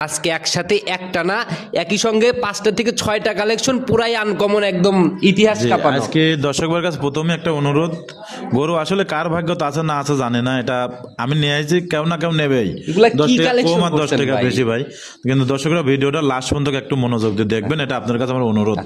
আজকে একসাথে একটা না একই সঙ্গে 5টা থেকে 6টা কালেকশন পুরাই আনকমন একদম ইতিহাস কাঁপানো। আজকে দর্শকদের কাছে প্রথমে একটা অনুরোধ, গরু আসলে কার ভাগ্য আছে না আছে জানে না, এটা আমি নিয়ে আসছি, কেউ না কেউ নেবেই। এগুলা 10 কি টাকা কালেকশন কম আর 10 করছেন টাকা ভাই? বেশি ভাই, কিন্তু দর্শকরা ভিডিওটা লাস্ট পর্যন্ত একটু মনোযোগ দিয়ে দেখবেন, এটা আপনার কাছে আমার অনুরোধ।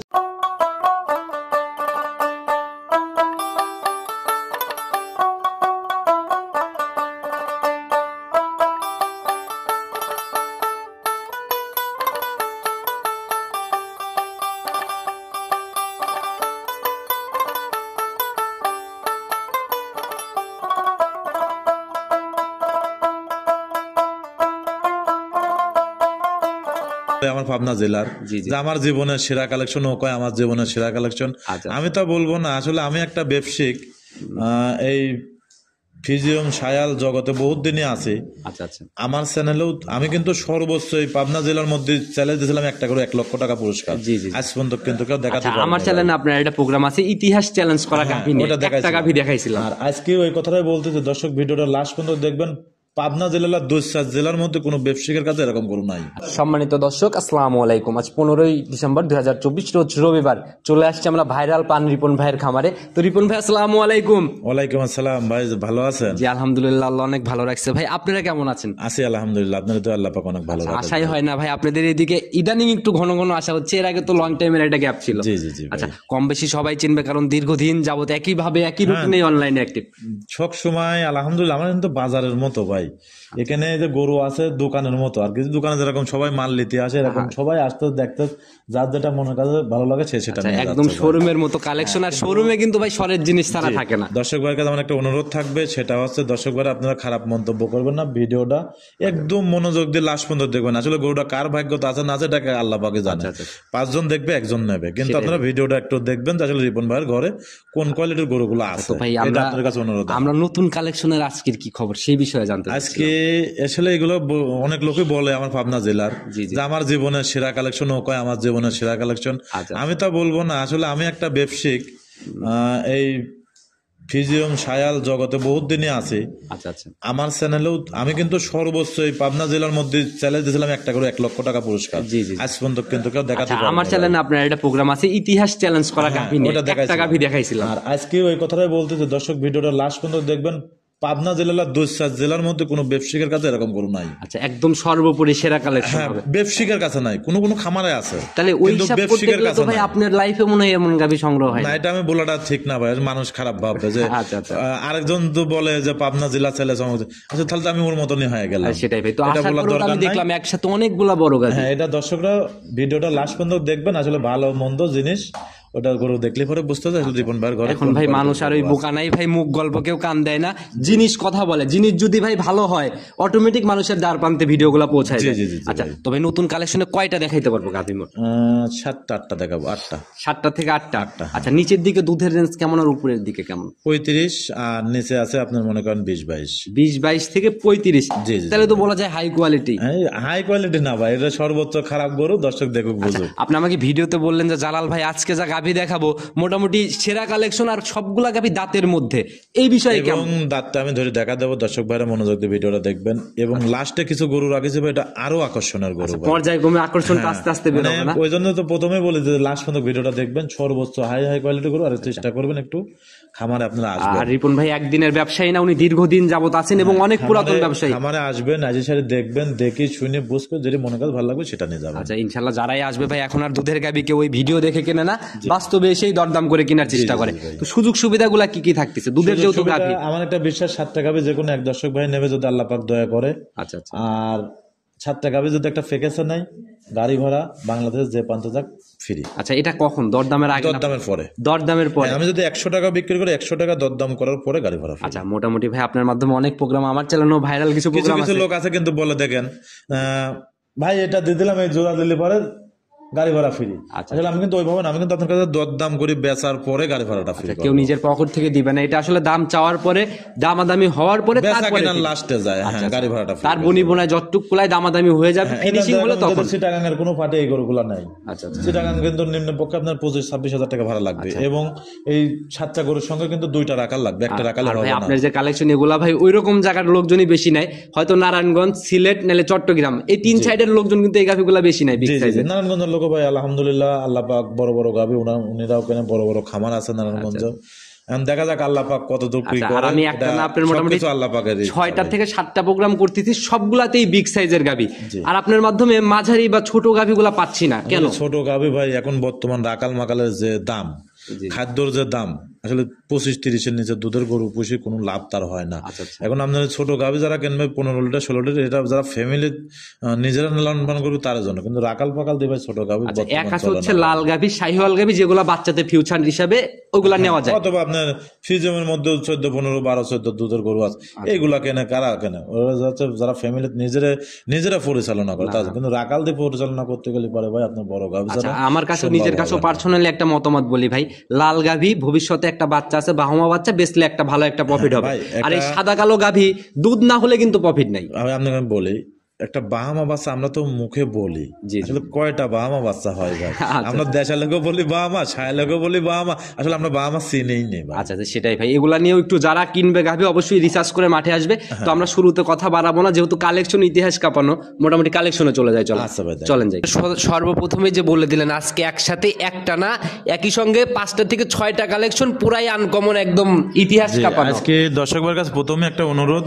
আমার পাবনা জেলার যে আমার জীবনের সেরা কালেকশন, ও কয় আমার জীবনের সেরা কালেকশন। আমি তো বলবো না, আসলে আমি একটা ব্যবসায়িক, এই ফিজিয়াম শায়াল জগতে বহুত দিনই আছি। আমার চ্যানেলেও আমি কিন্তু সর্বোচ্চ এই পাবনা জেলার মধ্যে চ্যালেঞ্জ দিয়েছিলাম একটা করে 1 লক্ষ টাকা পুরস্কার। আজ পর্যন্ত কিন্তু কেউ দেখাতে পারেনি। আমার চ্যানেলে আপনার একটা প্রোগ্রাম আছে ইতিহাস চ্যালেঞ্জ করা গাভী নিয়ে, একটা গাভী দেখাইছিলাম। আর আজকে ওই কথাটাই বলতেছে, দর্শক ভিডিওটা লাস্ট পর্যন্ত দেখবেন। পাবনা জেলার 2-4 জেলার মধ্যে কোনো ব্যবসায়ীর কাছে এরকম গরু নাই। সম্মানিত দর্শক, আসসালামু আলাইকুম। আজ 15ই ডিসেম্বর 2024 রোজ রবিবার চলে আসছে আমরা ভাইরাল পান রিপন ভাইয়ের খামারে। তো রিপন ভাই আসসালামু আলাইকুম। ওয়ালাইকুম আসসালাম ভাই, ভালো আছেন? জি আলহামদুলিল্লাহ, আল্লাহ অনেক ভালো রাখছে। ভাই আপনারা কেমন আছেন? আছি আলহামদুলিল্লাহ, আপনাদের তো আল্লাহ পাক অনেক ভালো রাখে। আশাই হয় না ভাই আপনাদের এদিকে ইদানিং একটু ঘন ঘন আসা হচ্ছে, এর আগে তো লং টাইমের একটা গ্যাপ ছিল। জি জি জি। আচ্ছা, কম বেশি সবাই চিনবে কারণ দীর্ঘদিন যাবত একই ভাবে একই রুটিনে অনলাইনে অ্যাক্টিভ। সব সময় আলহামদুলিল্লাহ আমার কিন্তু বাজারের মতো ভাই, এখানে যে গরু আছে দোকানের মতো, আর কিছু দোকানে যেরকম সবাই মাল নিতে আসে এরকম সবাই আসতে দেখতে, যার যেটা মনে কাছে ভালো লাগে সেটা একদম শোরুমের মতো কালেকশন। আর শোরুমে কিন্তু ভাই সরের জিনিস ছাড়া থাকে না। দর্শক ভাইয়ের কাছে আমার একটা অনুরোধ থাকবে, সেটা হচ্ছে দর্শক ভাই আপনারা খারাপ মন্তব্য করবেন না, ভিডিওটা একদম মনোযোগ দিয়ে লাস্ট পর্যন্ত দেখবেন। আসলে গরুটা কার ভাগ্যতা আছে না আছে এটাকে আল্লাহ পাকে জানে। 5 জন দেখবে 1 জন নেবে, কিন্তু আপনারা ভিডিওটা একটু দেখবেন যে আসলে রিপন ভাইয়ের ঘরে কোন কোয়ালিটির গরুগুলো আছে। ভাই আপনার কাছে অনুরোধ, আমরা নতুন কালেকশনের আজকের কি খবর সেই বিষয়ে জানতে চাই। আজকে আসলে এগুলো অনেক লোকই বলে আমার পাবনা জেলার যে আমার জীবনের সেরা কালেকশন, ও কয় আমার জীবনের সেরা কালেকশন। আমি তা বলবো না, আসলে আমি একটা ব্যবসায়িক, এই ফিজিয়াম শায়াল জগতে বহুত দিনই আছি। আমার চ্যানেলেও আমি কিন্তু সর্বোচ্চ এই পাবনা জেলার মধ্যে চ্যালেঞ্জ দিয়েছিলাম একটা করে 1 লক্ষ টাকা পুরস্কার। আজ পর্যন্ত কিন্তু কেউ দেখাতে পারেনি। আমার চ্যানেলে আপনার একটা প্রোগ্রাম আছে ইতিহাস চ্যালেঞ্জ করা গাভী নিয়ে, একটা গাভী দেখাইছিলাম। আর আজকে ওই কথাটাই বলতেছে, দর্শক ভিডিওটা লাস্ট পর্যন্ত দেখবেন। পাবনা জেলার 2-4 জেলার মধ্যে কোনো ব্যবসায়ীর কাছে এরকম গরু নাই। আচ্ছা, একদম সর্বোপরি সেরা কালেকশন হবে। ব্যবসায়ীর কাছে নাই, কোনো খামারে আছে। তাহলে ওই হিসাব করতে গেলে তো ভাই আপনার লাইফে মনে হয় এমন গাভী সংগ্রহ হয় না। এটা আমি বলাটা ঠিক না ভাই, মানুষ খারাপ ভাববে যে আরেকজন তো বলে যে পাবনা জেলা ছেলে সংগ্রহ। আচ্ছা, তাহলে তো আমি ওর মতনই হয়ে গেলাম। সেটাই ভাই, তো আশা করি আমি দেখলাম একসাথে অনেকগুলা বড় গাভী। হ্যাঁ, এটা দর্শকরা ভিডিওটা লাস্ট পর্যন্ত দেখবেন, আসলে ভালো মন্দ জিনিস ওটা গরু দেখলে পরে বুঝতে হবে রিপন ভাইয়ের ঘরে। এখন ভাই মানুষ আর ওই বোকা নাই ভাই, মুখ গল্প কেউ কান দেয় না, জিনিস কথা বলে। জিনিস যদি ভাই ভালো হয় অটোমেটিক মানুষের দ্বার প্রান্তে ভিডিওগুলো পৌঁছায় যায়। আচ্ছা, তবে নতুন কালেকশনে কয়টা দেখাইতে পারবো গাভী? মোট 7টা দেখাবো। 8টা, 7টা থেকে 8টা। আচ্ছা, নিচের দিকে দুধের রেঞ্জ কেমন আর উপরের দিকে কেমন? 35, আর নিচে আছে আপনার মনে করেন 20-22। 20-22 থেকে 35। তাহলে তো বলা যায় হাই কোয়ালিটি। হাই কোয়ালিটি না ভাই, এটা সর্বোচ্চ খারাপ গরু, দর্শক দেখুক বুঝুক। আপনি আমাকে ভিডিওতে বললেন যে জালাল ভাই আজকে যা গাভী দেখাবো মোটামুটি সেরা কালেকশন, আর সবগুলা গাভী দাঁতের মধ্যে, এই বিষয়ে এবং দাঁতটা আমি ধরে দেখা দেবো, দর্শক ভাইরা মনোযোগ দিয়ে ভিডিওটা দেখবেন। এবং লাস্টে কিছু গরু রাখেছে, এটা আরো আকর্ষণের গরু, পর্যায়ক্রমে আকর্ষণ আস্তে আস্তে বেরোবে না। ওই জন্য তো প্রথমে বলি যে লাস্ট পর্যন্ত ভিডিওটা দেখবেন, সর্বোচ্চ হাই কোয়ালিটি গরু, আর চেষ্টা করবেন একটু খামারে আপনারা আসবেন। আর রিপন ভাই একদিনের ব্যবসায়ী না, উনি দীর্ঘদিন যাবত আছেন এবং অনেক পুরাতন ব্যবসায়ী। খামারে আসবেন, আজের সাথে দেখবেন, দেখে শুনে বুঝবেন, যেটা মনে কাছে ভালো লাগবে সেটা নিয়ে যাবেন। আচ্ছা, ইনশাআল্লাহ যারাই আসবে ভাই এখন আর দুধের গাভী কেউ ওই ভিডিও দেখে কেনে না, বাস্তবে এসেই দরদাম করে কেনার চেষ্টা করে। তো সুযোগ সুবিধাগুলো কি কি থাকতেছে দুধের যেহেতু গাভী? আমার একটা বিশ্বাস, 7টা গাভী যে কোনো এক দর্শক ভাই নেবে যদি আল্লাহ পাক দয়া করে। আচ্ছা, আর 7টা গাভী যদি একটা ফেকেছে নাই, গাড়ি ভাড়া বাংলাদেশ যে প্রান্ত যাক ফ্রি। আচ্ছা, এটা কখন? দরদামের আগে? দরদামের পরে। দরদামের পরে আমি যদি 100 টাকা বিক্রি করি, 100 টাকা দরদাম করার পরে গাড়ি ভাড়া। আচ্ছা, মোটামুটি ভাই আপনার মাধ্যমে অনেক প্রোগ্রাম, আমার চ্যানেলও ভাইরাল কিছু লোক আছে কিন্তু বলে দেখেন ভাই এটা দিয়ে দিলাম, এই জোড়া দিলে পরে গাড়ি ভাড়া ফ্রি। আসলে আমি কিন্তু ওইভাবে না, আমি কিন্তু আপনার কাছে দরদাম করি, বেচার পরে গাড়ি ভাড়াটা ফ্রি। কেউ নিজের পকেট থেকে দিবে না, এটা আসলে দাম চাওয়ার পরে দামাদামি হওয়ার পরে তারপরে লাস্টে যায়, হ্যাঁ গাড়ি ভাড়াটা তার বনি বোনায় যতটুক কুলাই দামাদামি হয়ে যাবে, ফিনিশিং হলে তখন। চিটাগাঙ্গের কোনো ফাটে এই গরুগুলা নাই। চিটাগাং কিন্তু নিম্ন পক্ষে আপনার 25-26 হাজার টাকা ভাড়া লাগবে, এবং এই 7টা গরুর সঙ্গে কিন্তু 2টা রাখাল লাগবে, একটা রাখালে হবে না। আপনার যে কালেকশন এগুলা ভাই ওই রকম জায়গার লোকজনই বেশি নাই, হয়তো নারায়ণগঞ্জ, সিলেট, নালে চট্টগ্রাম, এই 3 সাইডের লোকজন কিন্তু এই গাভিগুলা বেশি নাই। নারায়ণগঞ্জের লোক ভাই আলহামদুলিল্লাহ, আল্লাহ পাক বড় বড় গাভি, উনিরাও কেন বড় বড় খামার আছে নারায়ণগঞ্জ। দেখা যাক আল্লাহ পাক কত দূর কি করে। আমি একটা না আপনার মোটামুটি 6টা থেকে 7টা প্রোগ্রাম করতেছি, সবগুলাতেই বিগ সাইজের গাভি, আর আপনার মাধ্যমে মাঝারি বা ছোট গাভিগুলা পাচ্ছি না কেন? ছোট গাভি ভাই এখন বর্তমান রাকাল মাকালের যে দাম, খাদ্যর যে দাম, আসলে 25-30-এর নিচে দুধের গরু পুষে কোনো লাভ তার হয় না। এখন আপনার ছোট গাভি যারা কিনবে 15 লিটার 16 লিটার, এটা যারা ফ্যামিলি নিজেরা লালন পালন করবে তার জন্য, কিন্তু রাকাল পাকাল দিবে ছোট গাভি। এক আছে হচ্ছে লাল গাভি, শাহিওয়াল গাভি, যেগুলো বাচ্চাদের ফিউচার হিসাবে ওগুলা নেওয়া যায়, অথবা আপনার ফিজিয়ামের মধ্যে 14, 15, 12, 14 দুধের গরু আছে, এইগুলা কেনে কারা কেনে? ওরা যাচ্ছে যারা ফ্যামিলি নিজেরা পরিচালনা করে তাদের, কিন্তু রাকাল দিয়ে পরিচালনা করতে গেলে পারে ভাই আপনার বড় গাভি। আমার কাছে নিজের কাছে পার্সোনালি একটা মতামত বলি ভাই, লাল গাভি ভবিষ্যতে একটা বাচ্চা আছে, বাহমা বাচ্চা বেচলে একটা ভালো একটা প্রফিট হবে, আর এই সাদা কালো গাভি দুধ না হলে কিন্তু প্রফিট নাই। আমি আপনাকে বলি, একটা বাহামা বাচ্চা আমরা তো মুখে বলি, আসলে কয়টা বাহামা বাচ্চা হয় ভাই? আমরা দেশের লোকও বলি বাহামা, ছায়া লোকও বলি বাহামা, আসলে আমরা বাহামা চিনেই নেই। আচ্ছা সেটাই ভাই, এগুলা নিয়েও একটু যারা কিনবে গাভি অবশ্যই রিসার্চ করে মাঠে আসবে। তো আমরা শুরুতে কথা বাড়াবো না, যেহেতু কালেকশন ইতিহাস কাঁপানো, মোটামুটি কালেকশনে চলে যায়। চলেন যাই। সর্বপ্রথমে যে বলে দিলেন আজকে একসাথে একটা না, একই সঙ্গে 5টা থেকে 6টা কালেকশন, পুরাই আনকমন, একদম ইতিহাস কাঁপানো। আজকে দর্শকদের কাছে প্রথমে একটা অনুরোধ,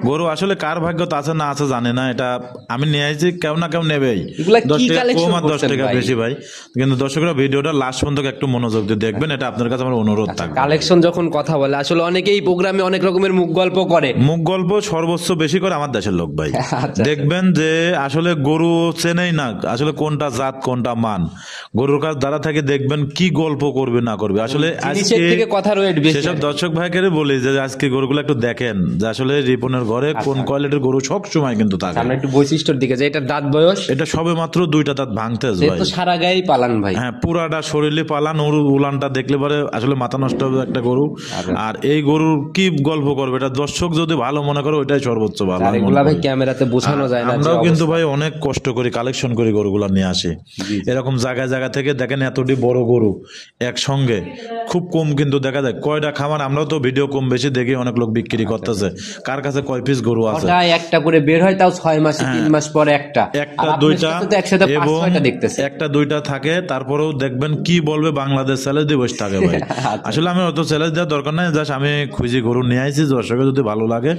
গরু আসলে কার ভাগ্য আছে না আছে জানে না, এটা আমি নিয়ে আসছি, কেউ না কেউ নেবেই, 10 টাকা কম আর 10 টাকা বেশি ভাই, কিন্তু দর্শকরা ভিডিওটা লাস্ট পর্যন্ত একটু মনোযোগ দিয়ে দেখবেন, এটা আপনার কাছে আমার অনুরোধ থাকবে। কালেকশন যখন কথা বলে, আসলে অনেকেই প্রোগ্রামে অনেক রকমের মুখ গল্প করে, মুখ গল্প সর্বোচ্চ বেশি করে আমার দেশের লোক ভাই। দেখবেন যে আসলে গরু চেনেই না আসলে কোনটা জাত কোনটা মান, গরুর কাছ দ্বারা থেকে দেখবেন কি গল্প করবে না করবে। আসলে আজকে কথা রয়েছে, সেসব দর্শক ভাইকে বলি যে আজকে গরুগুলো একটু দেখেন, যে আসলে রিপনের ঘরে কোন কোয়ালিটির গরু সব সময় কিন্তু থাকে। আমরা একটু বৈশিষ্ট্যের দিকে যাই, এটা দাঁত বয়স, এটা সবে মাত্র 2টা দাঁত ভাঙতে ভাই, সারা গায়ে পালান ভাই, হ্যাঁ পুরাটা শরীরে পালান, উলানটা দেখলে পরে আসলে মাথা নষ্ট হবে একটা গরু। আর এই গরুর কি গল্প করবে, এটা দর্শক যদি ভালো মনে করে ওইটাই সর্বোচ্চ ভালো। এগুলা ভাই ক্যামেরাতে বোঝানো যায় না। আমরাও কিন্তু ভাই অনেক কষ্ট করি, কালেকশন করি, গরুগুলা নিয়ে আসি এরকম জায়গায় জায়গা থেকে। দেখেন এতটি বড় গরু একসঙ্গে খুব কম কিন্তু দেখা যায়, কয়টা খামার আমরাও তো ভিডিও কম বেশি দেখি, অনেক লোক বিক্রি করতেছে, কার কাছে কয় পিস গরু আছে, একটা করে বের হয়, তাও 6 মাসে 3 মাস পরে একটা 2টা এবং 6টা দেখতেছে, 1টা 2টা থাকে, তারপরেও দেখবেন কি বলবে বাংলাদেশ চ্যালেঞ্জ দিয়ে বসে থাকে ভাই। আসলে আমি অত চ্যালেঞ্জ দেওয়ার দরকার নাই, জাস্ট আমি খুঁজি গরু নিয়ে আইছি, দর্শকের যদি ভালো লাগে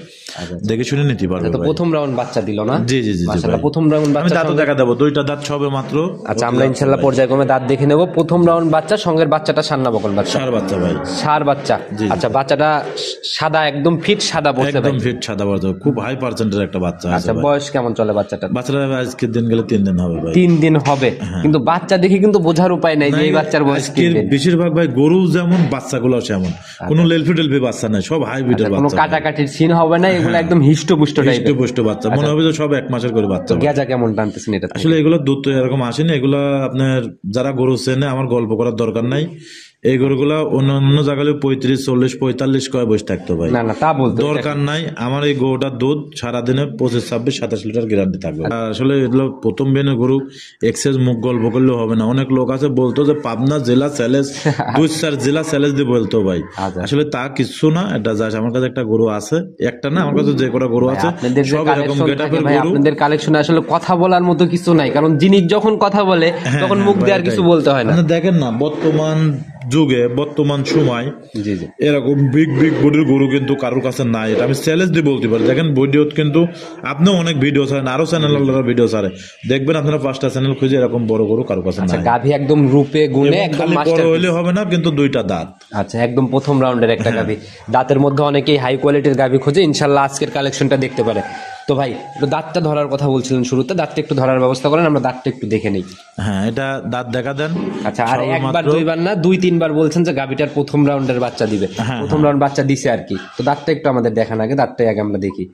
দেখে শুনে নিতে পারবে। প্রথম রাউন্ড বাচ্চা দিল না? জি মাশাআল্লাহ, প্রথম রাউন্ড বাচ্চা। আমি দাঁত দেখা দেবো, 2টা দাঁত সবে মাত্র। আচ্ছা আমরা ইনশাআল্লাহ পর্যায়ক্রমে দাঁত দেখে নেব। প্রথম রাউন্ড বাচ্চা, সঙ্গের বাচ্চাটা সান্না বকন বাচ্চা, ষাঁড় বাচ্চা ভাই, ষাঁড় বাচ্চা। আচ্ছা বাচ্চাটা সাদা, একদম ফিট সাদা বলতে, একদম ফিট সাদা বাচ্চা, খুব হাই পার্সেন্টের একটা বাচ্চা। আচ্ছা বয়স কেমন চলে বাচ্চাটা? বাচ্চাটা আজকে দিন গেলে 3 দিন হবে ভাই। 3 দিন হবে, কিন্তু বাচ্চা দেখে কিন্তু বোঝার উপায় নাই যে এই বাচ্চার বয়স কি। বেশিরভাগ ভাই গরু যেমন বাচ্চাগুলো সেমন, কোনো লেলফি বাচ্চা নাই, সব হাইব্রিডের বাচ্চা, কোনো কাটাকাটির সিন হবে না, এগুলো একদম হিষ্টপুষ্ট টাইপের বাচ্চা, মনে হবে যে সব 1 মাসের করে বাচ্চা। গেজা কেমন টানতেছেন এটা? আসলে এগুলো দুধ তো এরকম আসেনি, এগুলো আপনার যারা গরু চেনে, আমার গল্প করার দরকার নাই, এই গরুগুলা অন্য জায়গায় 35, 40, 45 কয় বসে থাকতো ভাই, না তা বলতে দরকার নাই। আমার এই গরুটার দুধ সারাদিনে 25, 26, 27 লিটার গ্যারান্টি থাকবে। আসলে এগুলো প্রথম বেনে গরু এক্সেস মুখ গল্প করলে হবে না। অনেক লোক আছে বলতো যে পাবনা জেলা চ্যালেঞ্জ, 2-4 জেলা চ্যালেঞ্জ দিয়ে বলতো ভাই, আসলে তা কিছু না। এটা জাস্ট আমার কাছে একটা গরু আছে, একটা না আমার কাছে যে কটা গরু আছে সব এরকম গেটআপের গরু। আপনাদের কালেকশনে আসলে কথা বলার মতো কিছু নাই, কারণ জিনিস যখন কথা বলে তখন মুখ দিয়ে আর কিছু বলতে হয় না। দেখেন না বর্তমান যুগে, বর্তমান সময় এরকম বিগ বডির গরু কিন্তু কারোর কাছে নাই, এটা আমি চ্যালেঞ্জ দিয়ে বলতে পারি। দেখেন ভিডিও কিন্তু আপনিও অনেক ভিডিও ছাড়েন, আরো চ্যানেল ভিডিও ছাড়ে, দেখবেন আপনারা 5টা চ্যানেল খুঁজে এরকম বড় গরু কারোর কাছে নাই। গাভী একদম রূপে গুণে একদম বড় হইলে হবে না, কিন্তু 2টা দাঁত। আচ্ছা একদম প্রথম রাউন্ডের একটা গাভী, দাঁতের মধ্যে অনেকেই হাই কোয়ালিটির গাভী খোঁজে, ইনশাআল্লাহ আজকের কালেকশনটা দেখতে পারে। তো ভাই দাঁতটা ধরার কথা বলছিলেন শুরুতে, দাঁতটা একটু ধরার ব্যবস্থা করেন, আমরা দাঁতটা একটু দেখে নেই। হ্যাঁ এটা দাঁত দেখা দেন। আচ্ছা আর একবার 2বার না 2-3 বার বলছেন যে গাভীটার প্রথম রাউন্ডের বাচ্চা দিবে, প্রথম রাউন্ড বাচ্চা দিছে আর কি, তো দাঁতটা একটু আমাদের দেখান আগে, দাঁতটা আগে আমরা দেখি।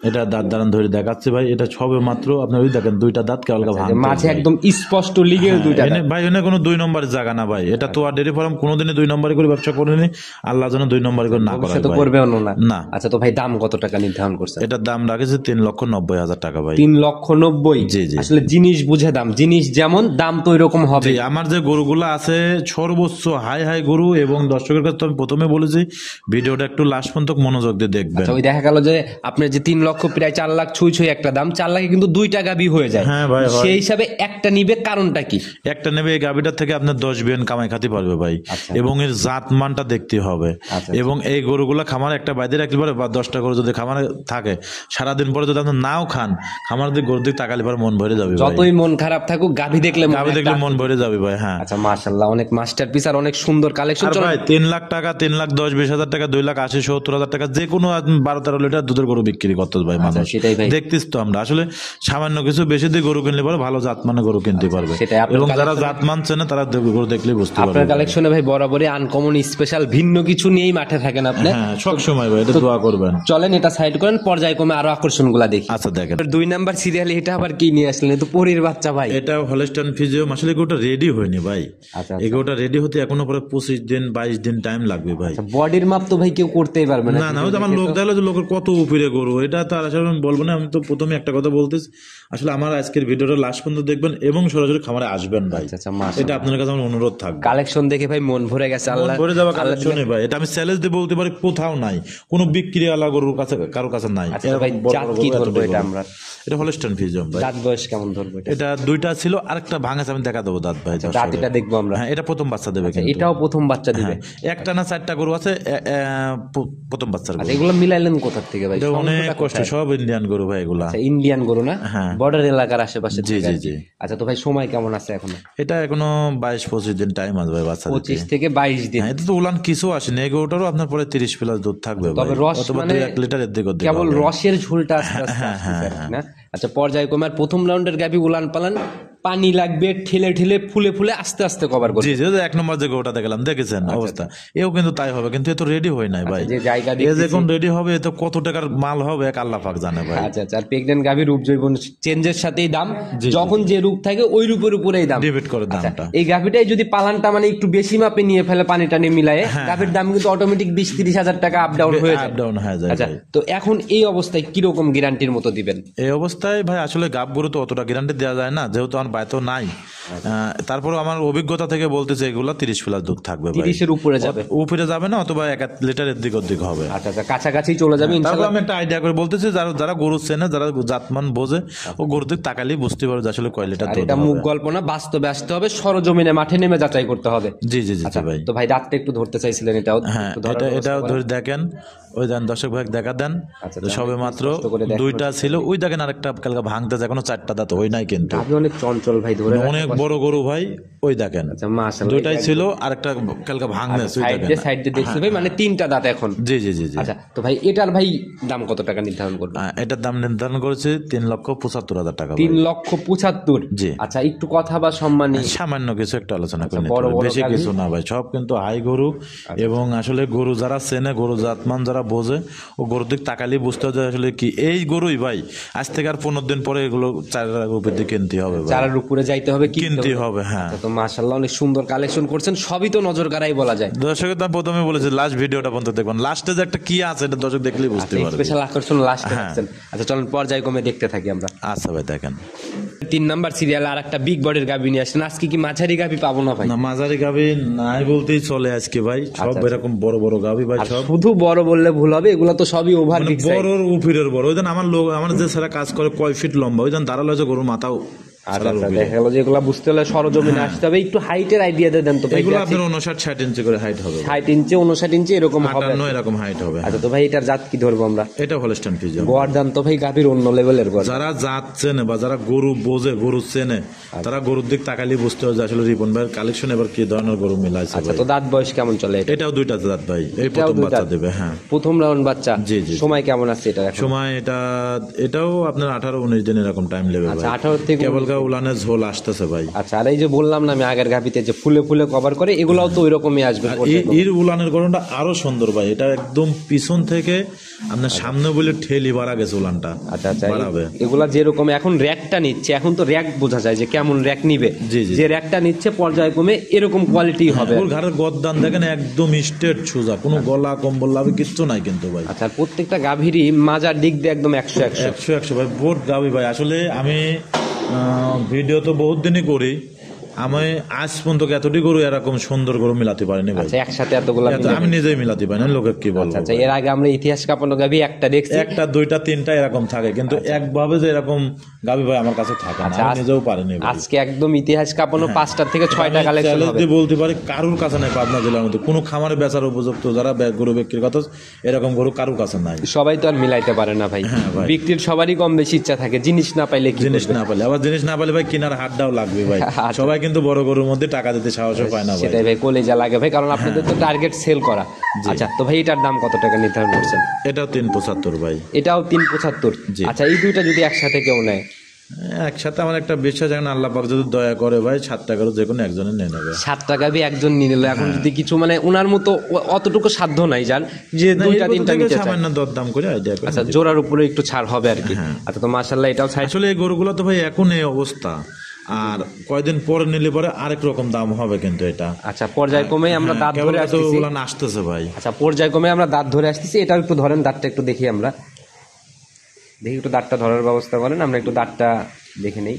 এটা দাঁত দাঁড়ান ধরে দেখাচ্ছে ভাই, এটা সবে মাত্র আপনার ওই দেখেন দুইটা দাঁত কেবল মাঝে একদম স্পষ্ট লিগের দুইটা দাঁত। ভাই এনে কোনো 2 নম্বরের জায়গা না ভাই, এটা তো আর ডেয়ারি ফার্ম কোনোদিনই 2 নম্বরে করে ব্যবসা করেনি, আল্লাহ যেন 2 নম্বরে করে না করে, তো করবেও না। না। আচ্ছা তো ভাই দাম কত টাকা নির্ধারণ করছেন? এটার দাম রাখেছে 3,90,000 টাকা ভাই। 3,90,000? জি জি। আসলে জিনিস বুঝে দাম, জিনিস যেমন দাম তো এরকম হবে। আমার যে গরুগুলো আছে সর্বোচ্চ হাই হাই গরু, এবং দর্শকের কাছে তো আমি প্রথমে বলেছি ভিডিওটা একটু লাস্ট পর্যন্ত মনোযোগ দিয়ে দেখবেন। ওই দেখা গেল যে আপনার যে 3 লক্ষ প্রায় 4 লাখ ছুঁই একটা দাম, 4 লাখে কিন্তু 2টা গাভী হয়ে যায়। হ্যাঁ ভাই, সেই হিসাবে একটা নিবে, কারণটা কি? একটা নেবে এই গাভীটার থেকে আপনার 10 বিলিয়ন কামাই খাতে পারবে ভাই, এবং এর জাত মানটা দেখতে হবে, এবং এই গরুগুলা খামারে একটা বাইরে রাখলে পরে বা 10টা গরু যদি খামারে থাকে সারাদিন পরে যদি আপনি নাও খান, খামার দিকে গরুর দিকে তাকালে পরে মন ভরে যাবে, যতই মন খারাপ থাকুক গাভী দেখলে মন ভরে যাবে ভাই। হ্যাঁ আচ্ছা মাশাআল্লাহ, অনেক মাস্টারপিস আর অনেক সুন্দর কালেকশন। ভাই 3 লাখ টাকা, 3,10,20,000 টাকা, 2,80,70,000 টাকা যে কোনো 12-13 লিটার দুধের গরু বিক্রি করতে ভাই মানুষ। দেখতিস তো আমরা আসলে সামান্য কিছু বেশি দিয়ে গরু কিনলে পরে ভালো জাত মানে গরু কিনতে পারবে, এবং যারা জাত মানছে না তারা গরু দেখলে বুঝতে পারবে। আপনার কালেকশনে ভাই বরাবরই আনকমন স্পেশাল ভিন্ন কিছু নিয়েই মাঠে থাকেন আপনি। হ্যাঁ সব সময় ভাই, এটা দোয়া করবেন। চলেন এটা সাইড করেন, পর্যায়ক্রমে আরো আকর্ষণগুলো দেখি। আচ্ছা দেখেন 2 নাম্বার সিরিয়ালে এটা আবার কি নিয়ে আসলেন? তো পরীর বাচ্চা ভাই, এটা হলস্টাইন ফ্রিজিয়ান। আসলে গরুটা রেডি হয়নি ভাই, এই গরুটা রেডি হতে এখনো পরে 25 দিন 22 দিন টাইম লাগবে ভাই। বডির মাপ তো ভাই কেউ করতেই পারবে না। না ওই আমার লোক দেখলো যে লোকের কত উপরে গরু, এটা তো আর আসলে আমি বলবো না। আমি তো প্রথমে একটা কথা বলতেছি, আসলে আমার আজকের ভিডিওটা লাস্ট পর্যন্ত দেখবেন এবং সরাসরি খামারে আসবেন ভাই। এটা আপনার কাছে আমার অনুরোধ থাকবে। কালেকশন দেখে ভাই মন ভরে গেছে, আল্লাহ ভরে যাওয়া কালেকশনে ভাই। এটা আমি চ্যালেঞ্জ দিয়ে বলতে পারি কোথাও নাই, কোনো বিক্রি আলা গরুর কাছে কারোর কাছে নাই। ভাই জাত কি ধরবো এটা আমরা? এটা হলস্টাইন ফ্রিজিয়ান ভাই। দাঁত বয়স কেমন ধরবো এটা? এটা 2টা ছিল, আরেকটা ভাঙাছে, আমি দেখা দেবো দাঁত ভাই। দাঁত এটা দেখবো আমরা। হ্যাঁ এটা প্রথম বাচ্চা দেবে, এটাও প্রথম বাচ্চা দিবে। একটা না 4টা গরু আছে প্রথম বাচ্চার গরু। এগুলো মিলাইলেন কোথা থেকে ভাই? অনেক কষ্ট, সব ইন্ডিয়ান গরু ভাই এগুলা। ইন্ডিয়ান গরু না? হ্যাঁ বর্ডার এলাকার আশেপাশে। জি জি জি। আচ্ছা তো ভাই সময় কেমন আছে এখন? এটা এখনো 22-25 দিন টাইম আছে ভাই বাচ্চা দিতে। 25 থেকে 22 দিন। এটা তো উলান কিছু আসেনি, এই গরুটারও আপনার পরে 30 প্লাস দুধ থাকবে ভাই। তবে রস মানে 1 লিটারের দিকে কেবল রসের ঝোলটা আস্তে আস্তে না। আচ্ছা পর্যায়ক্রমে প্রথম রাউন্ডের গাভী উলান পালান, পানি লাগবে, ঠেলে ঠেলে ফুলে ফুলে আস্তে আস্তে কভার করবে। জি জি। 1 নম্বর যে গরুটা দেখলাম দেখেছেন অবস্থা, এও কিন্তু তাই হবে, কিন্তু এ তো রেডি হয় নাই ভাই। যে জায়গা এ যখন রেডি হবে এ তো কত টাকার মাল হবে এক আল্লাহ পাক জানে ভাই। আচ্ছা আচ্ছা। আর প্রেগন্যান্ট গাভী রূপ জৈবন চেঞ্জের সাথেই দাম, যখন যে রূপ থাকে ওই রূপের উপরেই দাম ডিবেট করে দামটা। এই গাভীটাই যদি পালানটা মানে একটু বেশি মাপে নিয়ে ফেলে, পানি টানি মিলায়ে, গাভীর দাম কিন্তু অটোমেটিক 20-30 হাজার টাকা আপ ডাউন হয়ে যায়। আচ্ছা তো এখন এই অবস্থায় কিরকম গ্যারান্টির মতো দিবেন? এই অবস্থায় ভাই আসলে গাব গরু তো অতটা গ্যারান্টি দেওয়া যায় না, যেহেতু আমার বাড়িতে নাই। তারপরে আমার অভিজ্ঞতা থেকে বলতেছে এগুলা 30 প্লাস দুধ থাকবে ভাই। 30-এর উপরে যাবে? উপরে যাবে না, অথবা 1 লিটারের দিক ওদিক হবে। আচ্ছা আচ্ছা, কাছাকাছি চলে যাবে ইনশাআল্লাহ। আমি একটা আইডিয়া করে বলতেছি, যারা গরু চেনে, যারা জাতমান বোঝে, ও গরুর দিক তাকালেই বুঝতে পারবে যে আসলে কয় লিটার দুধ হবে। এটা মুখ গল্প না, বাস্তবে আসতে হবে, সরজমিনে মাঠে নেমে যাচাই করতে হবে। জি জি জি ভাই। তো ভাই দাঁতটা একটু ধরতে চাইছিলেন, এটাও হ্যাঁ এটাও ধরে দেখেন। ওই দেন দর্শক ভাই দেখা দেন, সবে মাত্র 2টা ছিল। ওই দেখেন আরেকটা কালকে ভাঙতে যায়, এখনো 4টা দাঁত ওই নাই, কিন্তু অনেক চঞ্চল ভাই, ধরে অনেক বড় গরু ভাই। ওই দেখেন 2টাই ছিল, আরেকটা কালকে ভাঙবে সাইড দিয়ে দেখছি ভাই, মানে 3টা দাঁত এখন। জি জি জি। আচ্ছা তো ভাই এটার ভাই দাম কত টাকা নির্ধারণ করবে? এটার দাম নির্ধারণ করেছে 3,75,000 টাকা। 3,75,000? জি। আচ্ছা একটু কথা বা সম্মানী সামান্য কিছু একটু আলোচনা করে নিতে হবে, বেশি কিছু না ভাই। সব কিন্তু হাই গরু, এবং আসলে গরু যারা চেনে, গরু জাতমান যারা বোঝে, ও গরুর দিক তাকালে বুঝতে হবে আসলে কি এই গরুই ভাই। আজ থেকে আর 15 দিন পরে এগুলো 4 উপর দিকে কিনতে হবে, 4 উপরে যাইতে হবে, কিনতে হবে। হ্যাঁ তো মাশাআল্লাহ অনেক সুন্দর কালেকশন করছেন, সবই তো নজর কাড়াই বলা যায়। দর্শক তো প্রথমে বলেছি লাস্ট ভিডিওটা পর্যন্ত দেখবেন, লাস্টে যে একটা কি আছে এটা দর্শক দেখলেই বুঝতে পারবে। স্পেশাল আকর্ষণ লাস্টে আছেন। আচ্ছা চলুন পর্যায়ক্রমে দেখতে থাকি আমরা। আচ্ছা ভাই দেখেন 3 নাম্বার সিরিয়ালে আরেকটা বিগ বডির গাভী নিয়ে আসেন। আজকে কি মাঝারি গাভী পাবো না ভাই? না মাঝারি গাভী নাই বলতেই চলে আজকে ভাই, সব এরকম বড় বড় গাভী ভাই। সব শুধু বড় বললে ভুল হবে, এগুলো তো সবই ওভার বিগ সাইজ, বড়র উপরের বড়। ওই আমার লোক, আমার যে সারা কাজ করে কয় ফিট লম্বা, ওই দাঁড়ালো যে গরুর মাথাও। দেখা গেল যে এগুলা বুঝতে হলে সরজমিনে আসতে হবে। একটু হাইটের আইডিয়া দেন তো ভাই। এগুলো আপনার 59-60 ইঞ্চি করে হাইট হবে। 60 ইঞ্চি 59 ইঞ্চি এরকম হবে, 58 এরকম হাইট হবে। আচ্ছা তো ভাই এটার জাত কি ধরবো আমরা? এটা হলস্টাইন ফ্রিজিয়ান। গোয়ার্দান তো ভাই গাভীর অন্য লেভেলের গড়। যারা জাত চেনে বা যারা গরু বোঝে, গরু চেনে, তারা গরুর দিক তাকালে বুঝতে হবে যে আসলে রিপন ভাইয়ের কালেকশন এবার কি ধরনের গরু মিলাইছে। আচ্ছা তো দাঁত বয়স কেমন চলে? এটাও 2টা দাঁত ভাই, এই প্রথম বাচ্চা দেবে। হ্যাঁ প্রথম রাউন্ড বাচ্চা। জি জি। সময় কেমন আছে এটা? সময় এটাও আপনার 18-19 দিন এরকম টাইম নেবে ভাই। 18 থেকে কেবল উলানের ঝোল আসতেছে ভাই। আচ্ছা, আর এই যে বললাম না আমি আগের গাভিতে যে ফুলে ফুলে কভার করে, এগুলাও তো ওই রকমই আসবে। এর উলানের গরমটা আরো সুন্দর ভাই, এটা একদম পিছন থেকে আপনার সামনে বলে ঠেলি বাড়া গেছে উলানটা। আচ্ছা আচ্ছা, এগুলা যেরকম এখন র্যাকটা নিচ্ছে, এখন তো র্যাক বোঝা যায় যে কেমন র্যাক নিবে, যে র্যাকটা নিচ্ছে পর্যায়ক্রমে এরকম কোয়ালিটি হবে। ওর ঘরের গদ্দান দেখেন একদম স্ট্রেট সোজা, কোনো গলা কম্বল লাভ কিচ্ছু নাই কিন্তু ভাই। আচ্ছা, প্রত্যেকটা গাভীরই মাজার দিক দিয়ে একদম 100 ভাই, বোট গাভী ভাই। আসলে আমি ভিডিও তো বহুত দিনই করি, আমি আজ পর্যন্ত এতটি গরু এরকম সুন্দর গরু মিলাতে পারিনি ভাই। আচ্ছা, একসাথে এতগুলো আমি নিজেই মিলাতে পারি না, লোকে কি বলবো। আচ্ছা, এর আগে আমরা ইতিহাস কাঁপানো গাভী একটা দেখছি, একটা দুইটা তিনটা এরকম থাকে, কিন্তু একভাবে যে এরকম গাভী ভাই আমার কাছে থাকে না, আমি নিজেও পারিনি। আজকে একদম ইতিহাস কাঁপানো 5টা থেকে 6টা কালেকশন হবে। বলতে পারি কারুর কাছে নাই পাবনা জেলার মধ্যে, কোনো খামারে বেচার উপযুক্ত যারা গরু বিক্রির কথা এরকম গরু কারুর কাছে নাই। সবাই তো আর মিলাইতে পারে না ভাই, বিক্রির সবারই কম বেশি ইচ্ছা থাকে, জিনিস না পাইলে জিনিস না পাইলে আবার জিনিস না পাইলে ভাই কেনার হাতটাও লাগবে ভাই। সবাই কিন্তু বড় গরুর মধ্যে টাকা দিতে সাহসও পায় না ভাই। সেটাই ভাই, কলেজা লাগে ভাই, কারণ আপনাদের তো টার্গেট সেল করা। আচ্ছা, তো ভাই এটার দাম কত টাকা নির্ধারণ করছেন? এটাও 375 ভাই। এটাও 375। আচ্ছা, এই দুইটা যদি একসাথে কেউ নেয়? একসাথে আমার একটা বিশ্বাস, এখন আল্লাহ পাক যদি দয়া করে ভাই 7 টাকার যে কোনো একজনের নিয়ে নেবে। 7 টাকা দিয়ে একজন নিয়ে নিল। এখন যদি কিছু মানে ওনার মতো অতটুকু সাধ্য নাই যার যে দুইটা তিনটা নিতে চায়, সামান্য দরদাম করে আইডিয়া করে। আচ্ছা, জোড়ার উপরে একটু ছাড় হবে আর কি। আচ্ছা, তো মাশাআল্লাহ এটাও আসলে এই গরুগুলো তো ভাই এখন এই অবস্থা, আর কয়দিন পরে নিলে পরে আরেক রকম দাম হবে কিন্তু এটা। আচ্ছা, পর্যায়ক্রমে আমরা দাঁত ধরে আসতেছি, আসতেছে ভাই। আচ্ছা, পর্যায়ক্রমে আমরা দাঁত ধরে আসতেছি। এটা একটু ধরেন, দাঁতটা একটু দেখি, আমরা দেখি, একটু দাঁতটা ধরার ব্যবস্থা করেন, আমরা একটু দাঁতটা দেখে নেই।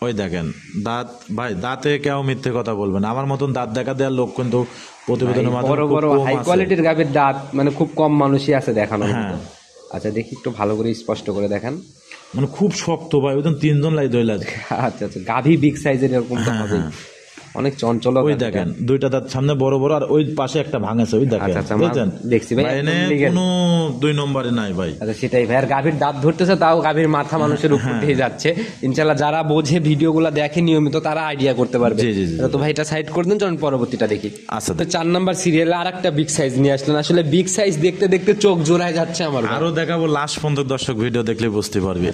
ওই দেখেন দাঁত ভাই, দাঁতে কেউ মিথ্যে কথা বলবেন, আমার মতন দাঁত দেখা দেওয়ার লোক কিন্তু প্রতিবেদনের মাধ্যমে বড় বড় হাই কোয়ালিটির গাভীর দাঁত মানে খুব কম মানুষই আছে দেখানো। আচ্ছা, দেখি একটু ভালো করে স্পষ্ট করে দেখান, মানে খুব শক্ত ভাই, ওই 3 জন লাই দইলা। আচ্ছা আচ্ছা, গাভী বিগ সাইজের এরকম তো হবে, অনেক চঞ্চল। ওই দেখেন দুইটা দাঁত সামনে বড় বড়, আর ওই পাশে একটা ভাঙেছে, ওই দেখেন দেখছি ভাই, কোনো 2 নম্বরে নাই ভাই। আচ্ছা, সেটাই ভাই, আর গাভীর দাঁত ধরতেছে, তাও গাভীর মাথা মানুষের উপর দিয়ে যাচ্ছে। ইনশাআল্লাহ যারা বোঝে ভিডিওগুলো দেখে নিয়মিত তারা আইডিয়া করতে পারবে। তো ভাই এটা সাইড করে দিন, চলুন পরবর্তীটা দেখি। আচ্ছা, তো 4 নাম্বার সিরিয়ালে আরেকটা বিগ সাইজ নিয়ে আসলেন। আসলে বিগ সাইজ দেখতে দেখতে চোখ জোড়ায় যাচ্ছে আমার। আরো দেখাবো, লাস্ট পর্যন্ত দর্শক ভিডিও দেখলে বুঝতে পারবে।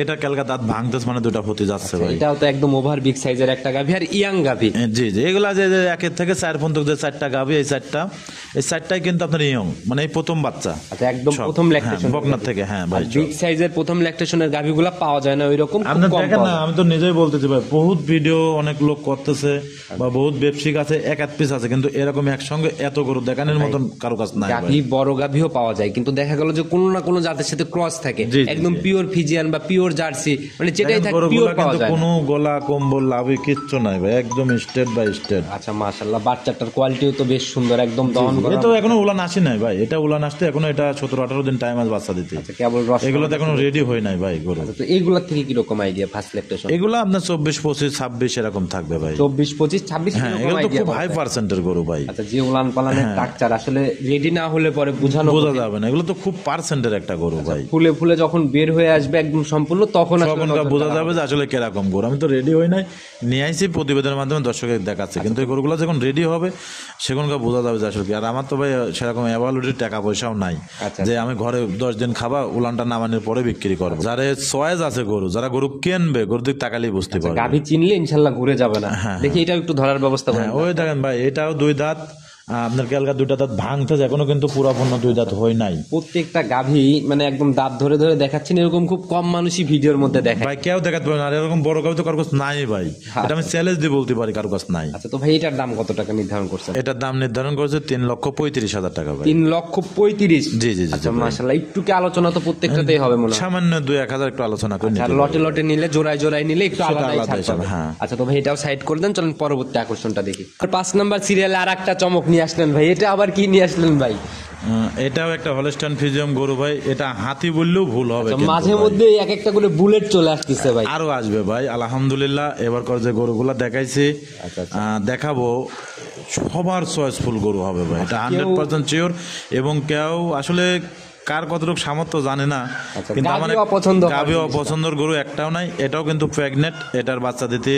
এটা কালকা দাঁত ভাঙতেছে, মানে দুটা হতে যাচ্ছে ভাই। এটাও তো একদম ওভার বিগ সাইজের একটা গাভী, আর ইয়াং গাভী। জি জি, এগুলা যে 1 থেকে 4 পর্যন্ত যে 4টা গাভী, এই 4টাই কিন্তু আপনার ইয়ং, মানে এই প্রথম বাচ্চা। আচ্ছা, একদম প্রথম ল্যাকটেশন বকনার থেকে। হ্যাঁ ভাই, বিগ সাইজের প্রথম ল্যাকটেশনের গাভীগুলো পাওয়া যায় না ওইরকম। আপনি দেখেন না, আমি তো নিজেই বলতেছি ভাই, বহুত ভিডিও অনেক লোক করতেছে বা বহুত ব্যবসায়িক আছে, এক পিস আছে, কিন্তু এরকম একসঙ্গে এত গরু দেখানোর মতন কারো কাছে নাই। গাভী বড় গাভীও পাওয়া যায়, কিন্তু দেখা গেল যে কোনো না কোনো জাতের সাথে ক্রস থাকে, একদম পিওর ফিজিয়ান বা পিওর জার্সি, মানে যেটাই থাকে পিওর পাওয়া যায়। কোনো গলা কম্বল লাভে কিচ্ছু নাই ভাই, একদম স্টেট বাই স্টেট। আচ্ছা, মাশাআল্লাহ, বাচ্চাটার কোয়ালিটিও তো বেশ সুন্দর, একদম দহন করা। এটা এখনো উলান আসে নাই ভাই, এটা উলান আসতে এখনো এটা 17-18 দিন টাইম আছে বাচ্চা দিতে। আচ্ছা, কেবল রস, এগুলো তো এখনো রেডি হয় নাই ভাই গরু। তো এইগুলা থেকে কি রকম আইডিয়া ফার্স্ট ল্যাকটেশন? এগুলো আপনার 24, 25, 26 এরকম থাকবে ভাই। 24, 25, 26 এগুলো তো খুব হাই পার্সেন্টের গরু ভাই। আচ্ছা, যে উলান পালানের স্ট্রাকচার আসলে রেডি না হলে পরে বোঝা যাবে না, এগুলো তো খুব পার্সেন্টের একটা গরু ভাই। ফুলে ফুলে যখন বের হয়ে আসবে একদম সম্পূর্ণ, তখন বোঝা যাবে যে আসলে কিরকম গরু। আমি তো রেডি হই নাই, নিয়ে আইছি প্রতিবেদনের মাধ্যমে দর্শকের দেখাচ্ছে, কিন্তু এই গরুগুলো যখন রেডি হবে সেখানকার বোঝা যাবে যে আসলে কি। আর আমার তো ভাই সেরকম অ্যাভাইলেবিলিটি টাকা পয়সাও নাই যে আমি ঘরে 10 দিন খাবা উলানটা নামানোর পরে বিক্রি করবো। যারা চয়েস আছে গরু, যারা গরু কিনবে, গরুর দিক তাকালেই বুঝতে পারবে। গাভী চিনলে ইনশাল্লাহ ঘুরে যাবে না। দেখি এটা একটু ধরার ব্যবস্থা করেন। ওই দেখেন ভাই, এটাও 2 দাঁত, আপনার ক্যালকা 2টা দাঁত ভাঙতেছে, এখনো কিন্তু পুরাপূর্ণ 2 দাঁত হয় নাই। প্রত্যেকটা গাভী মানে একদম দাঁত ধরে ধরে দেখাচ্ছেন, এরকম খুব কম মানুষই ভিডিওর মধ্যে দেখায় ভাই। কেউ দেখাতে পারে না, আর এরকম বড় গাভী তো কারো কাছে নাই ভাই, এটা আমি চ্যালেঞ্জ দিয়ে বলতে পারি, কারো কাছে নাই। আচ্ছা, তো ভাই এটার দাম কত টাকা নির্ধারণ করছেন? এটার দাম নির্ধারণ করেছে 3,35,000 টাকা ভাই। 3,35,000? জি জি। আচ্ছা, মাশাআল্লাহ, একটু কি আলোচনা তো প্রত্যেকটাতেই হবে মনে হয়? সামান্য 2-1,000 একটু আলোচনা করে নিতে। আর লটে লটে নিলে, জোড়ায় জোড়ায় নিলে একটু আলাদাই থাকবে। আচ্ছা, তো ভাই এটাও সাইড করে দেন, চলেন পরবর্তী আকর্ষণটা দেখি। 5 নাম্বার সিরিয়ালে আরেকটা চমক নিয়ে আসলেন ভাই, এটা আবার কি নিয়ে আসলেন ভাই? এটাও একটা হলস্টাইন ফ্রিজিয়ান গরু ভাই, এটা হাতি বললেও ভুল হবে। মাঝে মধ্যে এক একটা করে বুলেট চলে আসতেছে ভাই, আরো আসবে ভাই আলহামদুলিল্লাহ। এবারকার যে গরুগুলা দেখাইছি, দেখাবো, সবার চয়েসফুল গরু হবে ভাই, এটা 100% শিওর। এবং কেউ আসলে কার কতটুকু সামর্থ্য জানি না, আচ্ছা, কিন্তু আমার গাভী অপছন্দ গাভী অপছন্দের গরু একটাও নাই। এটাও কিন্তু প্রেগনেন্ট, এটার বাচ্চা দিতে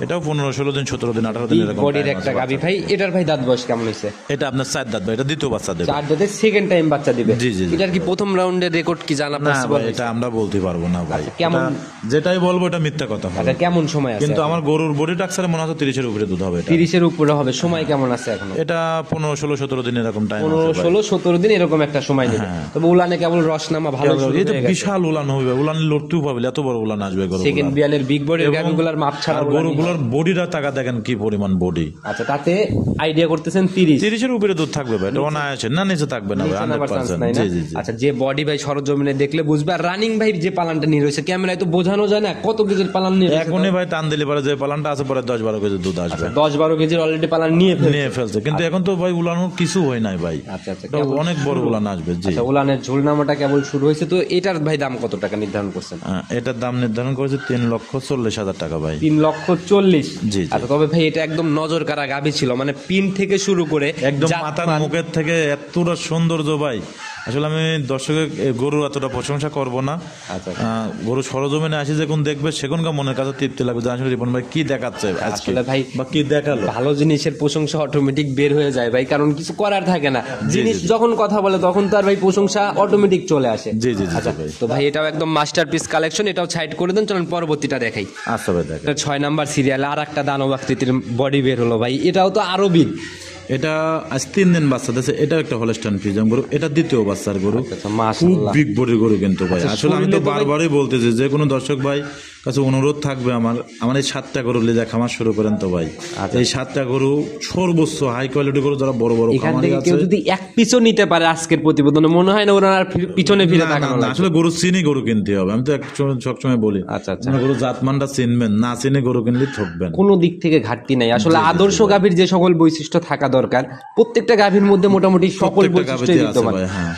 এটাও 15-16 দিন 17 দিন 18 দিন এরকম বডির time একটা আছে গাভী বাচ্চা। ভাই। এটার ভাই দাঁত বয়স কেমন হয়েছে? এটা আপনার 4 দাঁত ভাই, এটা দ্বিতীয় বাচ্চা দেবে। 4 দাঁতে সেকেন্ড টাইম বাচ্চা দিবে। জি, জি, জি। এটার কি প্রথম রাউন্ডের রেকর্ড কি জানা না পসিবল? ভাই, এটা আমরা বলতে পারবো না ভাই। কেমন? এটা যেটাই বলবো এটা মিথ্যা কথা হবে। আচ্ছা, কেমন সময় আছে? কিন্তু আমার গরুর বডি টাক্সারে মনে হচ্ছে 30 এর উপরে দুধ হবে। এটা 30 এর উপরে হবে। সময় কেমন আছে এখনো? এটা 15-16-17 দিন এরকম টাইম 15-16-17 দিন এরকম একটা সময় নেবে। তবে উলানে কেবল রসনামা ভালো শুরু হয়ে গেছে। বিশাল উলান হবে, উলান লড়তেও পারবে, এত বড় উলান আসবে গরু। সেকেন্ড বিয়ানের বিগ বডির গাভীগুলোর মাপ ছাড়া আর গরুগুলোর বডিটা টাকা দেখেন কি পরিমাণ বডি। আচ্ছা, তাতে আইডিয়া করতেছেন 30 এর উপরে দুধ থাকবে ভাই, এটা অনায়াসে না, নিচে থাকবে না ভাই, 100%। জি জি জি। আচ্ছা, যে বডি ভাই সরজমিনে দেখলে বুঝবে। আর রানিং ভাই যে পালানটা নিয়ে রয়েছে ক্যামেরায় তো বোঝানো যায় না কত কেজির পালান নিয়ে রয়েছে। এখনই ভাই টান দিলে পারে যে পালানটা আছে পরে 10-12 কেজি দুধ আসবে। 10-12 কেজির অলরেডি পালান নিয়ে ফেলছে, কিন্তু এখন তো ভাই উলানোর কিছু হয় নাই ভাই। আচ্ছা আচ্ছা, এটা অনেক বড় উলান আসবে। জি, আচ্ছা, উলানের ঝুলনামাটা কেবল শুরু হয়েছে। তো এটার ভাই দাম কত টাকা নির্ধারণ করছেন? এটার দাম নির্ধারণ করেছে 3,40,000 টাকা ভাই। 3,40,000। জি। আচ্ছা, তবে ভাই এটা একদম নজর কাড়া গাভী ছিল, মানে পিন থেকে শুরু করে একদম মাথার মুখের থেকে এতটা সৌন্দর্য ভাই। আসলে আমি দর্শকের গরুর এতটা প্রশংসা করব না। আচ্ছা, গরু সরজমিনে আসি যখন দেখবে সেখানকার মনের কাছে তৃপ্তি লাগবে যে আসলে রিপন ভাই কি দেখাচ্ছে আজকে ভাই, বা কি দেখালো। ভালো জিনিসের প্রশংসা অটোমেটিক বের হয়ে যায় ভাই, কারণ কিছু করার থাকে না। জিনিস যখন কথা বলে তখন তো আর ভাই প্রশংসা অটোমেটিক চলে আসে। জি জি জি ভাই। তো ভাই এটাও একদম মাস্টারপিস কালেকশন, এটাও সাইড করে দেন। চলুন পরবর্তীটা দেখাই। আচ্ছা ভাই দেখেন, 6 নাম্বার সিরিয়ালে আর একটা দানব আকৃতির বডি বের হলো ভাই। এটাও তো আরো বিগ। এটা আজ 3 দিন বাচ্চা দিয়েছে। এটা একটা হলস্টাইন ফ্রিজিয়ান গরু, এটা দ্বিতীয় বাচ্চার গরু। খুব মাশাআল্লাহ, বিগ বডির গরু কিন্তু ভাই। আসলে আমি তো বারবারই বলতেছি যে কোনো দর্শক ভাই কাছে অনুরোধ থাকবে আমার এই 7টা গরু লিজা খামার শুরু করেন তো ভাই। এই 7টা গরু সর্বোচ্চ হাই কোয়ালিটি গরু, যারা বড় বড় এখান খামারি থেকে আছে কেউ যদি এক পিছও নিতে পারে আজকের প্রতিবেদনে, মনে হয় না ওরা আর পিছনে ফিরে তাকানো না। আসলে গরু চিনি গরু কিনতে হবে। আমি তো সবসময় বলি, আচ্ছা আচ্ছা, গরু জাতমানটা চিনবেন, না চিনে গরু কিনলে ঠকবেন। কোনো দিক থেকে ঘাটতি নাই। আসলে আদর্শ গাভীর যে সকল বৈশিষ্ট্য থাকা দরকার প্রত্যেকটা গাভীর মধ্যে মোটামুটি সকল বৈশিষ্ট্য বিদ্যমান।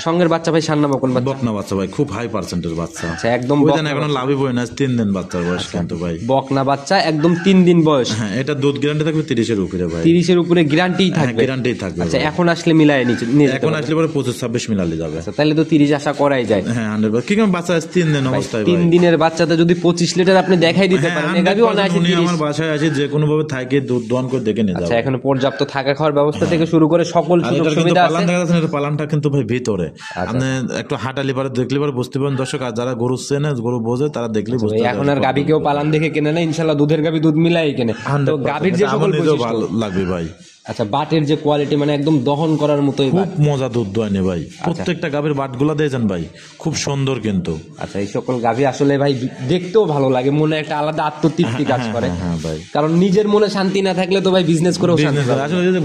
সঙ্গের বাচ্চা ভাই সান্নামা কোন বাচ্চা? বকনা বাচ্চা ভাই, খুব হাই পার্সেন্টের বাচ্চা। আচ্ছা, একদম এখনো লাভই বই না, 3 দিন বাচ্চার বয়স কিন্তু ভাই। বকনা বাচ্চা একদম 3 দিন বয়স। হ্যাঁ, এটা দুধ গ্যারান্টি থাকবে 30 এর উপরে ভাই। 30 এর উপরে গ্যারান্টি থাকবে। গ্যারান্টি থাকবে। আচ্ছা, এখন আসলে মিলায় নিচে এখন আসলে পরে 25-26 মিলালে যাবে। আচ্ছা, তাহলে তো 30 আশা করাই যায়। হ্যাঁ, 100%। কি কারণ বাচ্চা 3 দিন অবস্থায় ভাই, 3 দিনের বাচ্চাতে যদি 25 লিটার আপনি দেখাই দিতে পারেন, এই গাভী অনায়াসে 30। আমার বাসায় আছে, যে কোনো ভাবে থাকে দুধ দোয়ান করে দেখে নিয়ে যাবে। আচ্ছা, এখানে পর্যাপ্ত থাকা খাওয়ার ব্যবস্থা থেকে শুরু করে সকল সুযোগ সুবিধা আছে। পালানটা কিন্তু ভাই ভিতরে, আপনি একটু হাঁটালি পারে দেখলে পারে বুঝতে পারেন দর্শক। আর যারা গরু চেনে, গরু বোঝে, তারা দেখলে বুঝতে পারবে। এখন আর গাভী কেউ পালান দেখে কেনে না, ইনশাআল্লাহ দুধের গাভী দুধ মিলাই কেনে। তো গাভীর যে সকল বৈশিষ্ট্য ভালো লাগবে ভাই। আচ্ছা, বাটের যে কোয়ালিটি মানে একদম দহন করার মতোই, খুব মজা দুধ দোয়ানে ভাই। প্রত্যেকটা গাভীর বাটগুলা দিয়েছেন ভাই, খুব সুন্দর কিন্তু। আচ্ছা, এই সকল গাভী আসলে ভাই দেখতেও ভালো লাগে, মনে একটা আলাদা আত্মতৃপ্তি কাজ করে। হ্যাঁ ভাই, কারণ নিজের মনে শান্তি না থাকলে তো ভাই বিজনেস করেও শান্তি পাবে না। আসলে যে